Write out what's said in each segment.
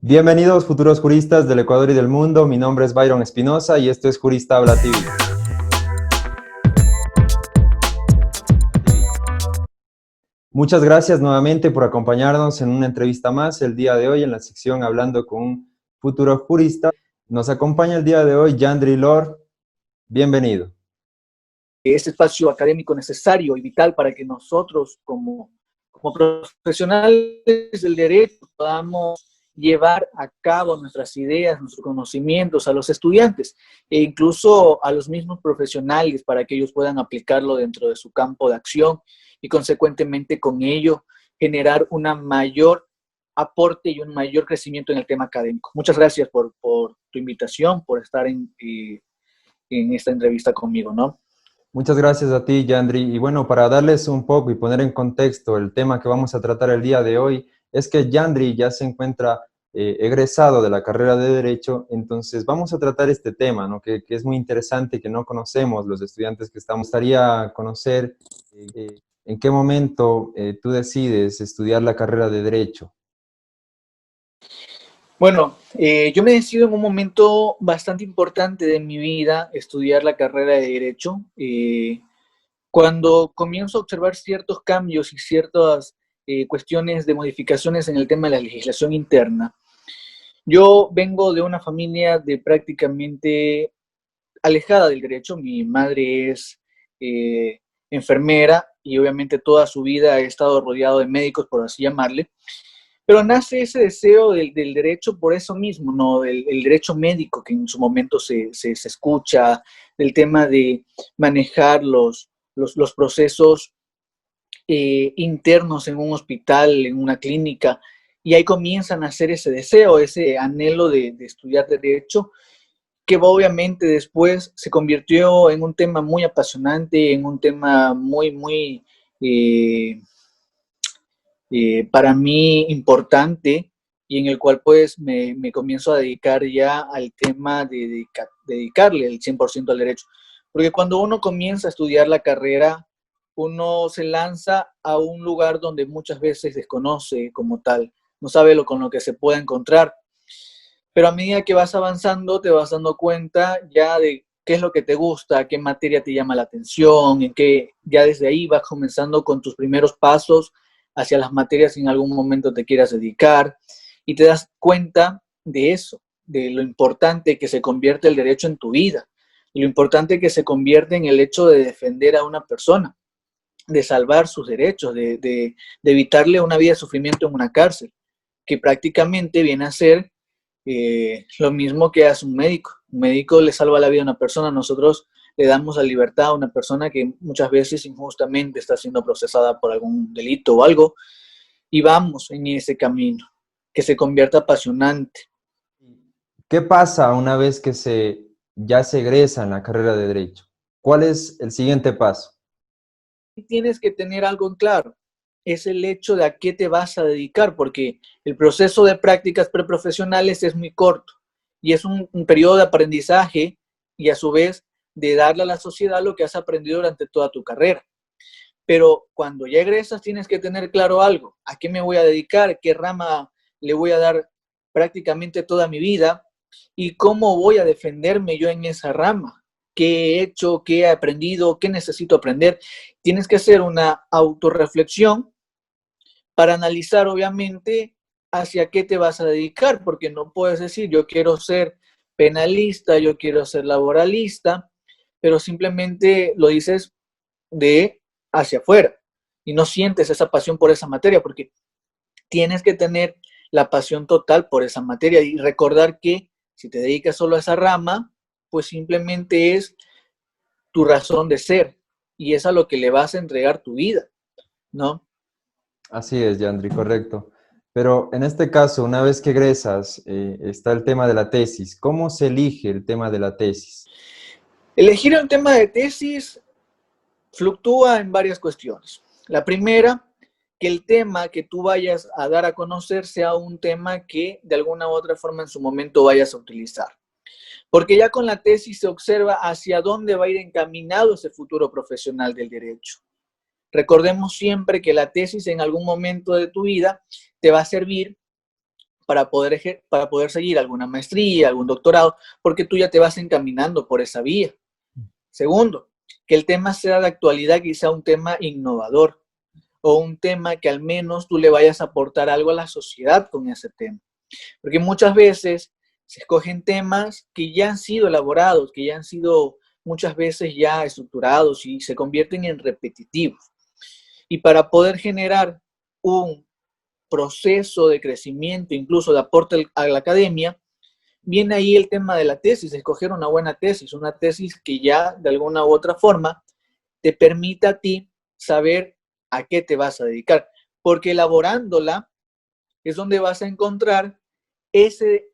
Bienvenidos futuros juristas del Ecuador y del mundo, mi nombre es Byron Espinosa y esto es Jurista Habla TV. Muchas gracias nuevamente por acompañarnos en una entrevista más el día de hoy en la sección Hablando con un futuro jurista. Nos acompaña el día de hoy Yandri Lor, bienvenido. Este espacio académico necesario y vital para que nosotros como profesionales del derecho podamos llevar a cabo nuestras ideas, nuestros conocimientos a los estudiantes e incluso a los mismos profesionales para que ellos puedan aplicarlo dentro de su campo de acción y consecuentemente con ello generar una mayor aporte y un mayor crecimiento en el tema académico. Muchas gracias por tu invitación, por estar en esta entrevista conmigo, ¿no? Muchas gracias a ti, Yandri. Y bueno, para darles un poco y poner en contexto el tema que vamos a tratar el día de hoy, es que Yandri ya se encuentra egresado de la carrera de Derecho, entonces vamos a tratar este tema, ¿no? que es muy interesante, que no conocemos los estudiantes que estamos. Me gustaría conocer en qué momento tú decides estudiar la carrera de Derecho. Bueno, yo me decido en un momento bastante importante de mi vida estudiar la carrera de Derecho. Cuando comienzo a observar ciertos cambios y ciertas cuestiones de modificaciones en el tema de la legislación interna, yo vengo de una familia de prácticamente alejada del derecho. Mi madre es enfermera y obviamente toda su vida ha estado rodeado de médicos, por así llamarle. Pero nace ese deseo del derecho por eso mismo, ¿no? El derecho médico que en su momento se escucha, del tema de manejar los procesos internos en un hospital, en una clínica, y ahí comienzan a hacer ese deseo, ese anhelo de estudiar derecho, que obviamente después se convirtió en un tema muy apasionante, en un tema muy eh, para mí importante y en el cual pues me comienzo a dedicar ya al tema de dedicarle el 100% al derecho. Porque cuando uno comienza a estudiar la carrera, uno se lanza a un lugar donde muchas veces desconoce como tal, no sabe con lo que se puede encontrar. Pero a medida que vas avanzando, te vas dando cuenta ya de qué es lo que te gusta, qué materia te llama la atención, en qué ya desde ahí vas comenzando con tus primeros pasos hacia las materias que en algún momento te quieras dedicar y te das cuenta de eso, de lo importante que se convierte el derecho en tu vida, lo importante que se convierte en el hecho de defender a una persona, de salvar sus derechos, de evitarle una vida de sufrimiento en una cárcel, que prácticamente viene a ser lo mismo que hace un médico. Un médico le salva la vida a una persona, nosotros le damos la libertad a una persona que muchas veces injustamente está siendo procesada por algún delito o algo, y vamos en ese camino, que se convierta apasionante. ¿Qué pasa una vez que ya se egresa en la carrera de Derecho? ¿Cuál es el siguiente paso? Y tienes que tener algo en claro, es el hecho de a qué te vas a dedicar, porque el proceso de prácticas preprofesionales es muy corto y es un periodo de aprendizaje y a su vez de darle a la sociedad lo que has aprendido durante toda tu carrera. Pero cuando ya egresas tienes que tener claro algo, a qué me voy a dedicar, qué rama le voy a dar prácticamente toda mi vida y cómo voy a defenderme yo en esa rama, qué he hecho, qué he aprendido, qué necesito aprender. Tienes que hacer una autorreflexión para analizar obviamente hacia qué te vas a dedicar, porque no puedes decir yo quiero ser penalista, yo quiero ser laboralista, pero simplemente lo dices de hacia afuera y no sientes esa pasión por esa materia, porque tienes que tener la pasión total por esa materia y recordar que si te dedicas solo a esa rama, pues simplemente es tu razón de ser y es a lo que le vas a entregar tu vida, ¿no? Así es, Yandri, correcto. Pero en este caso, una vez que egresas, está el tema de la tesis. ¿Cómo se elige el tema de la tesis? Elegir un tema de tesis fluctúa en varias cuestiones. La primera, que el tema que tú vayas a dar a conocer sea un tema que de alguna u otra forma en su momento vayas a utilizar. Porque ya con la tesis se observa hacia dónde va a ir encaminado ese futuro profesional del derecho. Recordemos siempre que la tesis en algún momento de tu vida te va a servir para poder seguir alguna maestría, algún doctorado, porque tú ya te vas encaminando por esa vía. Segundo, que el tema sea de actualidad, quizá un tema innovador o un tema que al menos tú le vayas a aportar algo a la sociedad con ese tema. Porque muchas veces se escogen temas que ya han sido elaborados, que ya han sido muchas veces ya estructurados y se convierten en repetitivos. Y para poder generar un proceso de crecimiento, incluso de aporte a la academia, viene ahí el tema de la tesis, escoger una buena tesis, una tesis que ya de alguna u otra forma te permita a ti saber a qué te vas a dedicar, porque elaborándola es donde vas a encontrar ese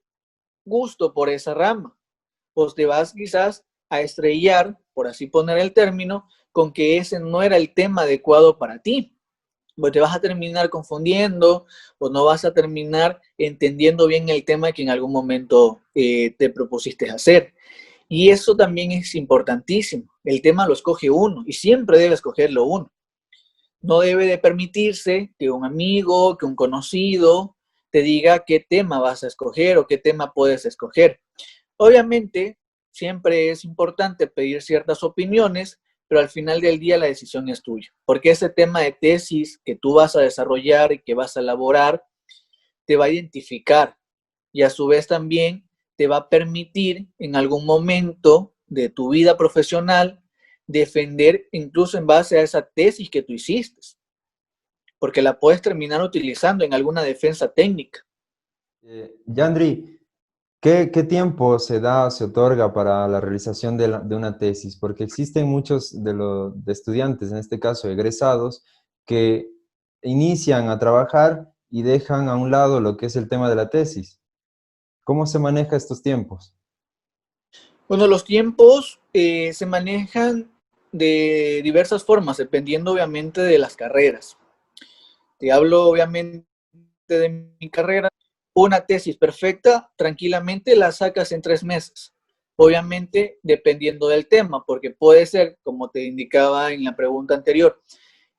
gusto por esa rama, o te vas quizás a estrellar, por así poner el término, con que ese no era el tema adecuado para ti. Pues te vas a terminar confundiendo o no vas a terminar entendiendo bien el tema que en algún momento te propusiste hacer. Y eso también es importantísimo. El tema lo escoge uno y siempre debe escogerlo uno. No debe de permitirse que un amigo, que un conocido te diga qué tema vas a escoger o qué tema puedes escoger. Obviamente, siempre es importante pedir ciertas opiniones, pero al final del día la decisión es tuya, porque ese tema de tesis que tú vas a desarrollar y que vas a elaborar te va a identificar y a su vez también te va a permitir en algún momento de tu vida profesional defender incluso en base a esa tesis que tú hiciste, porque la puedes terminar utilizando en alguna defensa técnica. Yandri, ¿qué tiempo se da, se otorga para la realización de una tesis? Porque existen muchos de estudiantes, en este caso egresados, que inician a trabajar y dejan a un lado lo que es el tema de la tesis. ¿Cómo se maneja estos tiempos? Bueno, los tiempos se manejan de diversas formas, dependiendo obviamente de las carreras. Te hablo obviamente de mi carrera. Una tesis perfecta, tranquilamente la sacas en 3 meses. Obviamente dependiendo del tema, porque puede ser, como te indicaba en la pregunta anterior,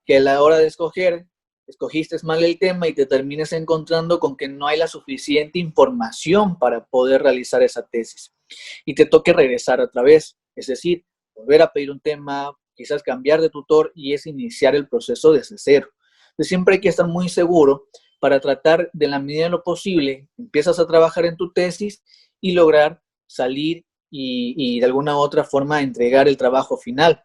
que a la hora de escoger, escogiste mal el tema y te termines encontrando con que no hay la suficiente información para poder realizar esa tesis. Y te toque regresar otra vez, es decir, volver a pedir un tema, quizás cambiar de tutor y es iniciar el proceso desde cero. Entonces siempre hay que estar muy seguro para tratar de la medida de lo posible, empiezas a trabajar en tu tesis y lograr salir y de alguna u otra forma entregar el trabajo final.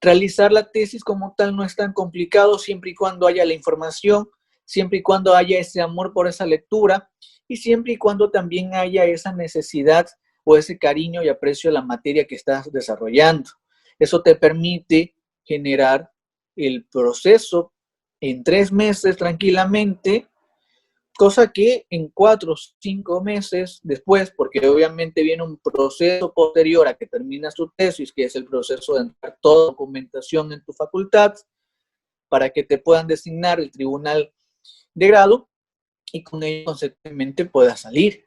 Realizar la tesis como tal no es tan complicado siempre y cuando haya la información, siempre y cuando haya ese amor por esa lectura y siempre y cuando también haya esa necesidad o ese cariño y aprecio a la materia que estás desarrollando. Eso te permite generar el proceso en 3 meses tranquilamente, cosa que en 4 o 5 meses después, porque obviamente viene un proceso posterior a que terminas tu tesis, que es el proceso de entrar toda documentación en tu facultad, para que te puedan designar el tribunal de grado y con ello consecuentemente puedas salir.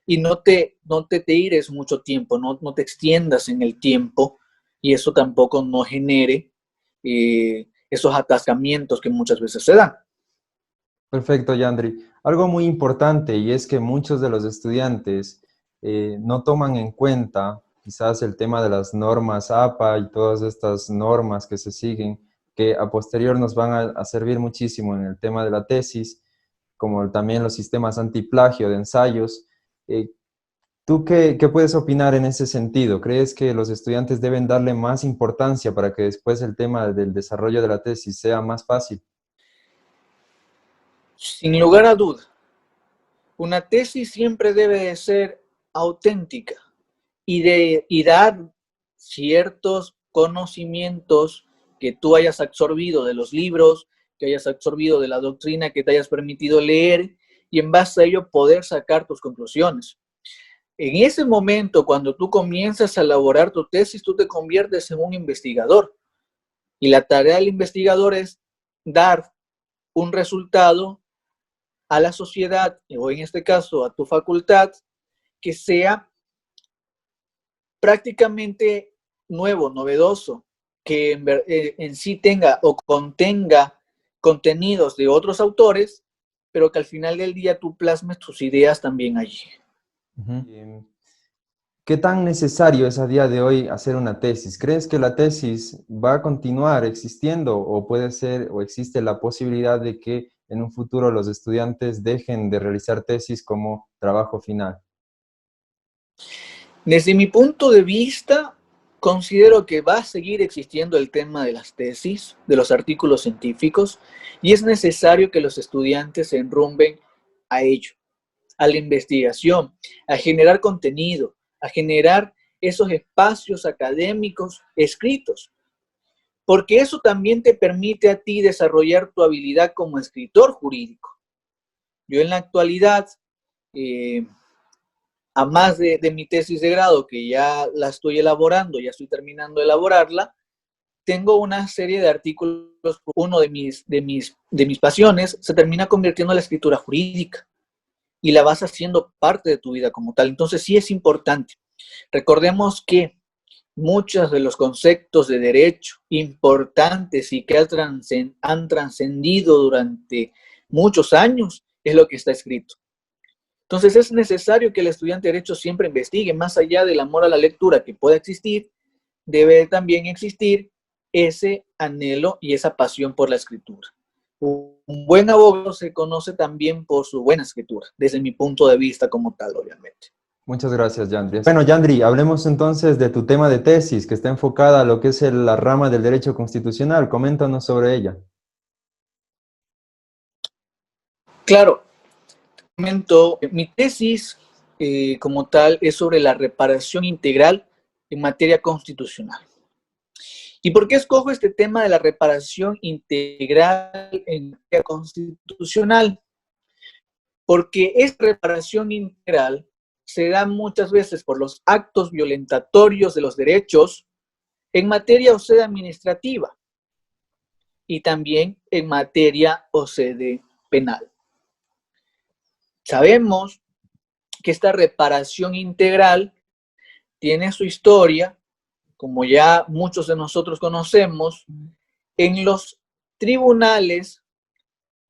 Y no te tires mucho tiempo, no te extiendas en el tiempo y eso tampoco no genere esos atascamientos que muchas veces se dan. Perfecto, Yandri. Algo muy importante y es que muchos de los estudiantes no toman en cuenta quizás el tema de las normas APA y todas estas normas que se siguen, que a posterior nos van a servir muchísimo en el tema de la tesis, como también los sistemas antiplagio de ensayos. Eh, ¿Tú qué puedes opinar en ese sentido? ¿Crees que los estudiantes deben darle más importancia para que después el tema del desarrollo de la tesis sea más fácil? Sin lugar a duda, una tesis siempre debe de ser auténtica y dar ciertos conocimientos que tú hayas absorbido de los libros, que hayas absorbido de la doctrina que te hayas permitido leer y en base a ello poder sacar tus conclusiones. En ese momento, cuando tú comienzas a elaborar tu tesis, tú te conviertes en un investigador y la tarea del investigador es dar un resultado a la sociedad, o en este caso a tu facultad, que sea prácticamente nuevo, novedoso, que en sí tenga o contenga contenidos de otros autores pero que al final del día tú plasmes tus ideas también allí. ¿Qué tan necesario es a día de hoy hacer una tesis? ¿Crees que la tesis va a continuar existiendo o puede ser o existe la posibilidad de que en un futuro los estudiantes dejen de realizar tesis como trabajo final? Desde mi punto de vista, considero que va a seguir existiendo el tema de las tesis, de los artículos científicos, y es necesario que los estudiantes se enrumben a ello, a la investigación, a generar contenido, a generar esos espacios académicos escritos, porque eso también te permite a ti desarrollar tu habilidad como escritor jurídico. Yo en la actualidad, a más de mi tesis de grado, que ya la estoy elaborando, ya estoy terminando de elaborarla, tengo una serie de artículos. Uno de mis pasiones se termina convirtiendo en la escritura jurídica y la vas haciendo parte de tu vida como tal. Entonces sí es importante. Recordemos que muchos de los conceptos de derecho importantes y que han trascendido durante muchos años es lo que está escrito. Entonces es necesario que el estudiante de derecho siempre investigue, más allá del amor a la lectura que pueda existir, debe también existir ese anhelo y esa pasión por la escritura. Un buen abogado se conoce también por su buena escritura, desde mi punto de vista como tal, obviamente. Muchas gracias, Yandri. Bueno, Yandri, hablemos entonces de tu tema de tesis, que está enfocada a lo que es la rama del derecho constitucional. Coméntanos sobre ella. Claro, comento, mi tesis como tal es sobre la reparación integral en materia constitucional. ¿Y por qué escojo este tema de la reparación integral en materia constitucional? Porque esta reparación integral se da muchas veces por los actos violentatorios de los derechos en materia o sede administrativa y también en materia o sede penal. Sabemos que esta reparación integral tiene su historia, como ya muchos de nosotros conocemos, en los tribunales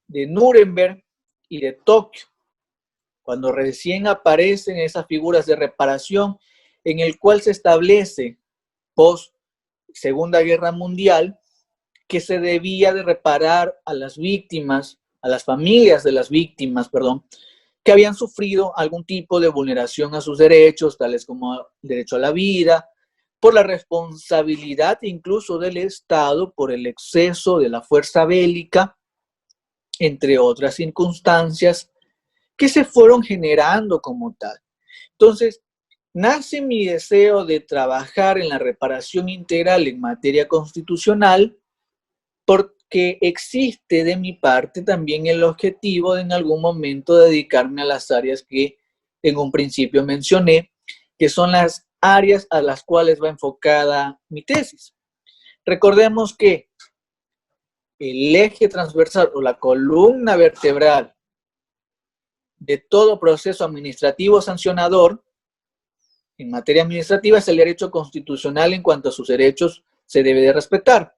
de Nuremberg y de Tokio, cuando recién aparecen esas figuras de reparación en el cual se establece post Segunda Guerra Mundial que se debía de reparar a las víctimas, a las familias de las víctimas, perdón, que habían sufrido algún tipo de vulneración a sus derechos, tales como el derecho a la vida, por la responsabilidad incluso del Estado, por el exceso de la fuerza bélica, entre otras circunstancias que se fueron generando como tal. Entonces, nace mi deseo de trabajar en la reparación integral en materia constitucional porque existe de mi parte también el objetivo de en algún momento dedicarme a las áreas que en un principio mencioné, que son las áreas a las cuales va enfocada mi tesis. Recordemos que el eje transversal o la columna vertebral de todo proceso administrativo sancionador en materia administrativa es el derecho constitucional en cuanto a sus derechos se debe de respetar.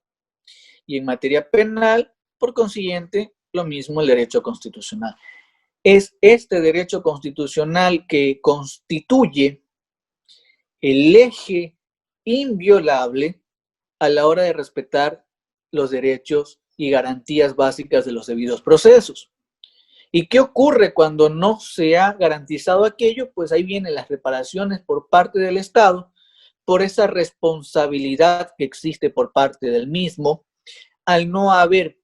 Y en materia penal, por consiguiente, lo mismo el derecho constitucional. Es este derecho constitucional que constituye el eje inviolable a la hora de respetar los derechos y garantías básicas de los debidos procesos. ¿Y qué ocurre cuando no se ha garantizado aquello? Pues ahí vienen las reparaciones por parte del Estado por esa responsabilidad que existe por parte del mismo al no haber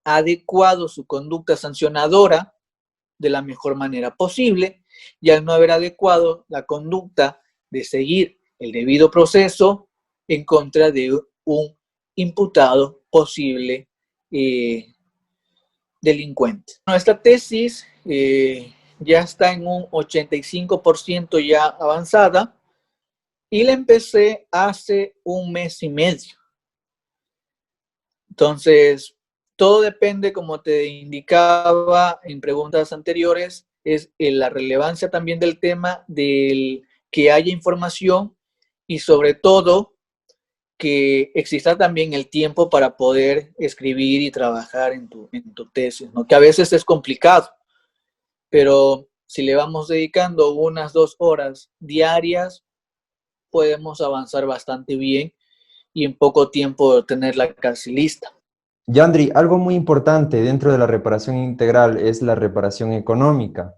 adecuado su conducta sancionadora de la mejor manera posible y al no haber adecuado la conducta de seguir el debido proceso en contra de un imputado posible delincuente. Esta tesis ya está en un 85% ya avanzada y la empecé hace un mes y medio. Entonces, todo depende, como te indicaba en preguntas anteriores, es la relevancia también del tema, del que haya información y sobre todo que exista también el tiempo para poder escribir y trabajar en tu tesis, ¿no? Que a veces es complicado, pero si le vamos dedicando unas 2 horas diarias, podemos avanzar bastante bien y en poco tiempo tenerla casi lista. Yandri, algo muy importante dentro de la reparación integral es la reparación económica.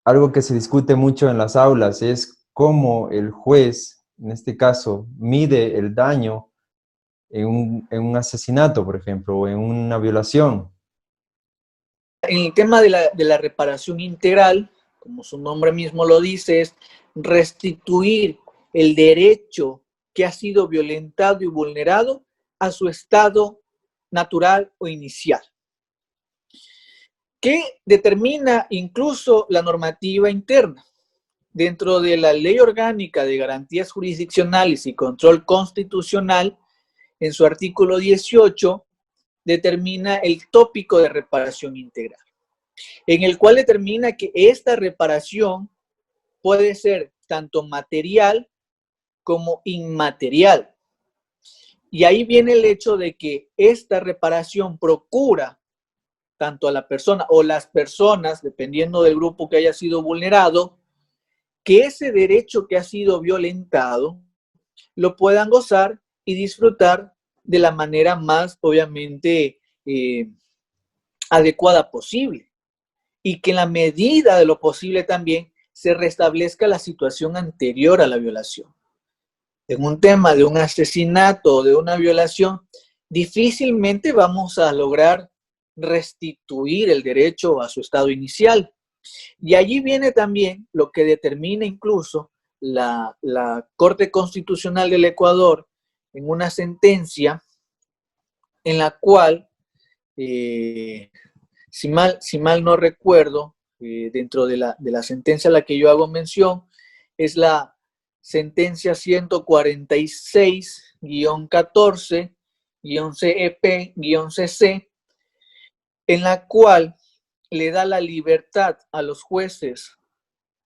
Algo que se discute mucho en las aulas es cómo el juez, en este caso, mide el daño en un asesinato, por ejemplo, o en una violación. En el tema de la reparación integral, como su nombre mismo lo dice, es restituir el derecho que ha sido violentado y vulnerado a su estado natural o inicial, que determina incluso la normativa interna. Dentro de la Ley Orgánica de Garantías Jurisdiccionales y Control Constitucional, en su artículo 18, determina el tópico de reparación integral, en el cual determina que esta reparación puede ser tanto material como inmaterial. Y ahí viene el hecho de que esta reparación procura tanto a la persona o las personas, dependiendo del grupo que haya sido vulnerado, que ese derecho que ha sido violentado lo puedan gozar y disfrutar de la manera más, obviamente, adecuada posible. Y que en la medida de lo posible también se restablezca la situación anterior a la violación. En un tema de un asesinato o de una violación, difícilmente vamos a lograr restituir el derecho a su estado inicial. Y allí viene también lo que determina incluso la Corte Constitucional del Ecuador en una sentencia en la cual, si mal no recuerdo, dentro de la sentencia a la que yo hago mención, es la sentencia 146-14-CEP-CC, en la cual le da la libertad a los jueces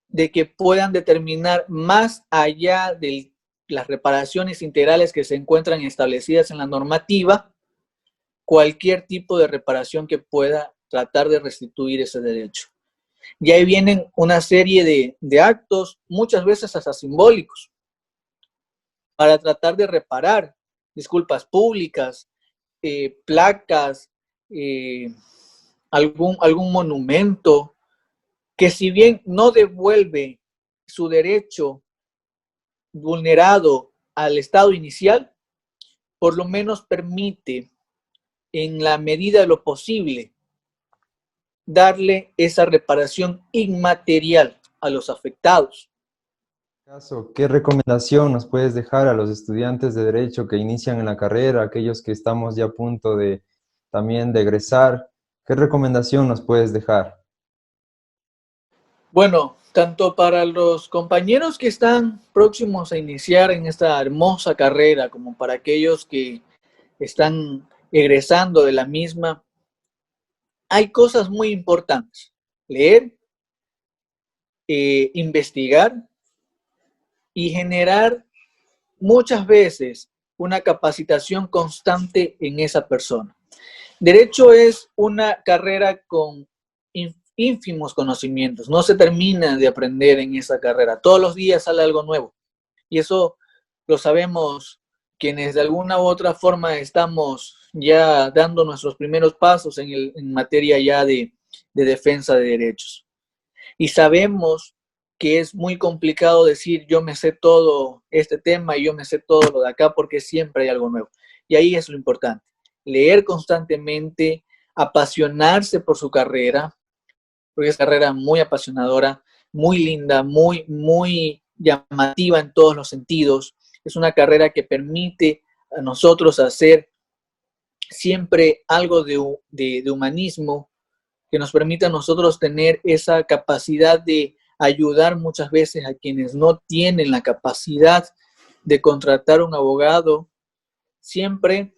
de que puedan determinar más allá de las reparaciones integrales que se encuentran establecidas en la normativa, cualquier tipo de reparación que pueda tratar de restituir ese derecho. Y ahí vienen una serie de actos, muchas veces hasta simbólicos, para tratar de reparar disculpas públicas, placas, algún monumento, que si bien no devuelve su derecho vulnerado al estado inicial, por lo menos permite, en la medida de lo posible, darle esa reparación inmaterial a los afectados. ¿Qué recomendación nos puedes dejar a los estudiantes de Derecho que inician en la carrera, aquellos que estamos ya a punto de también de egresar? ¿Qué recomendación nos puedes dejar? Bueno, tanto para los compañeros que están próximos a iniciar en esta hermosa carrera, como para aquellos que están egresando de la misma, hay cosas muy importantes. Leer, investigar y generar muchas veces una capacitación constante en esa persona. Derecho es una carrera con ínfimos conocimientos, no se termina de aprender en esa carrera, todos los días sale algo nuevo y eso lo sabemos quienes de alguna u otra forma estamos ya dando nuestros primeros pasos en materia ya de defensa de derechos. Y sabemos que es muy complicado decir yo me sé todo este tema y yo me sé todo lo de acá porque siempre hay algo nuevo. Y ahí es lo importante, leer constantemente, apasionarse por su carrera, porque es una carrera muy apasionadora, muy linda, muy llamativa en todos los sentidos. Es una carrera que permite a nosotros hacer siempre algo de humanismo, que nos permite a nosotros tener esa capacidad de ayudar muchas veces a quienes no tienen la capacidad de contratar un abogado, siempre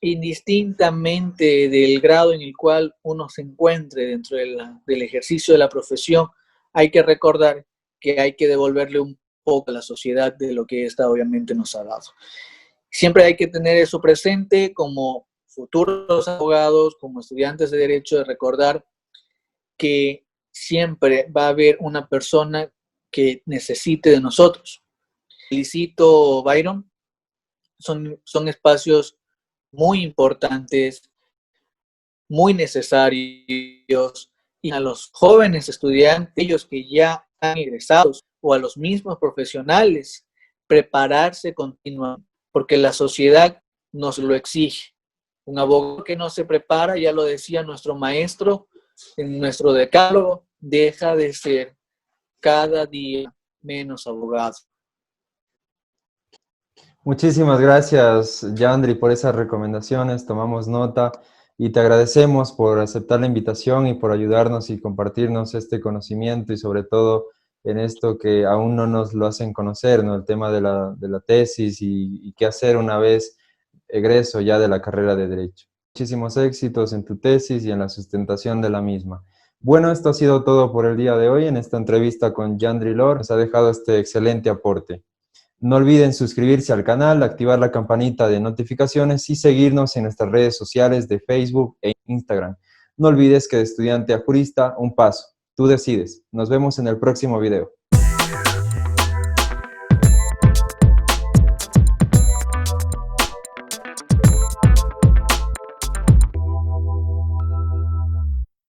indistintamente del grado en el cual uno se encuentre dentro del ejercicio de la profesión, hay que recordar que hay que devolverle un poco a la sociedad de lo que esta obviamente nos ha dado. Siempre hay que tener eso presente como futuros abogados, como estudiantes de derecho, de recordar que siempre va a haber una persona que necesite de nosotros. Felicito, Byron. Son espacios muy importantes, muy necesarios, y a los jóvenes estudiantes, ellos que ya han egresados, o a los mismos profesionales, prepararse continuamente, porque la sociedad nos lo exige. Un abogado que no se prepara, ya lo decía nuestro maestro en nuestro decálogo, deja de ser cada día menos abogado. Muchísimas gracias, Yandri, por esas recomendaciones. Tomamos nota y te agradecemos por aceptar la invitación y por ayudarnos y compartirnos este conocimiento y sobre todo en esto que aún no nos lo hacen conocer, ¿no? El tema de la tesis y qué hacer una vez egreso ya de la carrera de Derecho. Muchísimos éxitos en tu tesis y en la sustentación de la misma. Bueno, esto ha sido todo por el día de hoy en esta entrevista con Yandri Lor. Nos ha dejado este excelente aporte. No olviden suscribirse al canal, activar la campanita de notificaciones y seguirnos en nuestras redes sociales de Facebook e Instagram. No olvides que de estudiante a jurista, un paso. Tú decides. Nos vemos en el próximo video.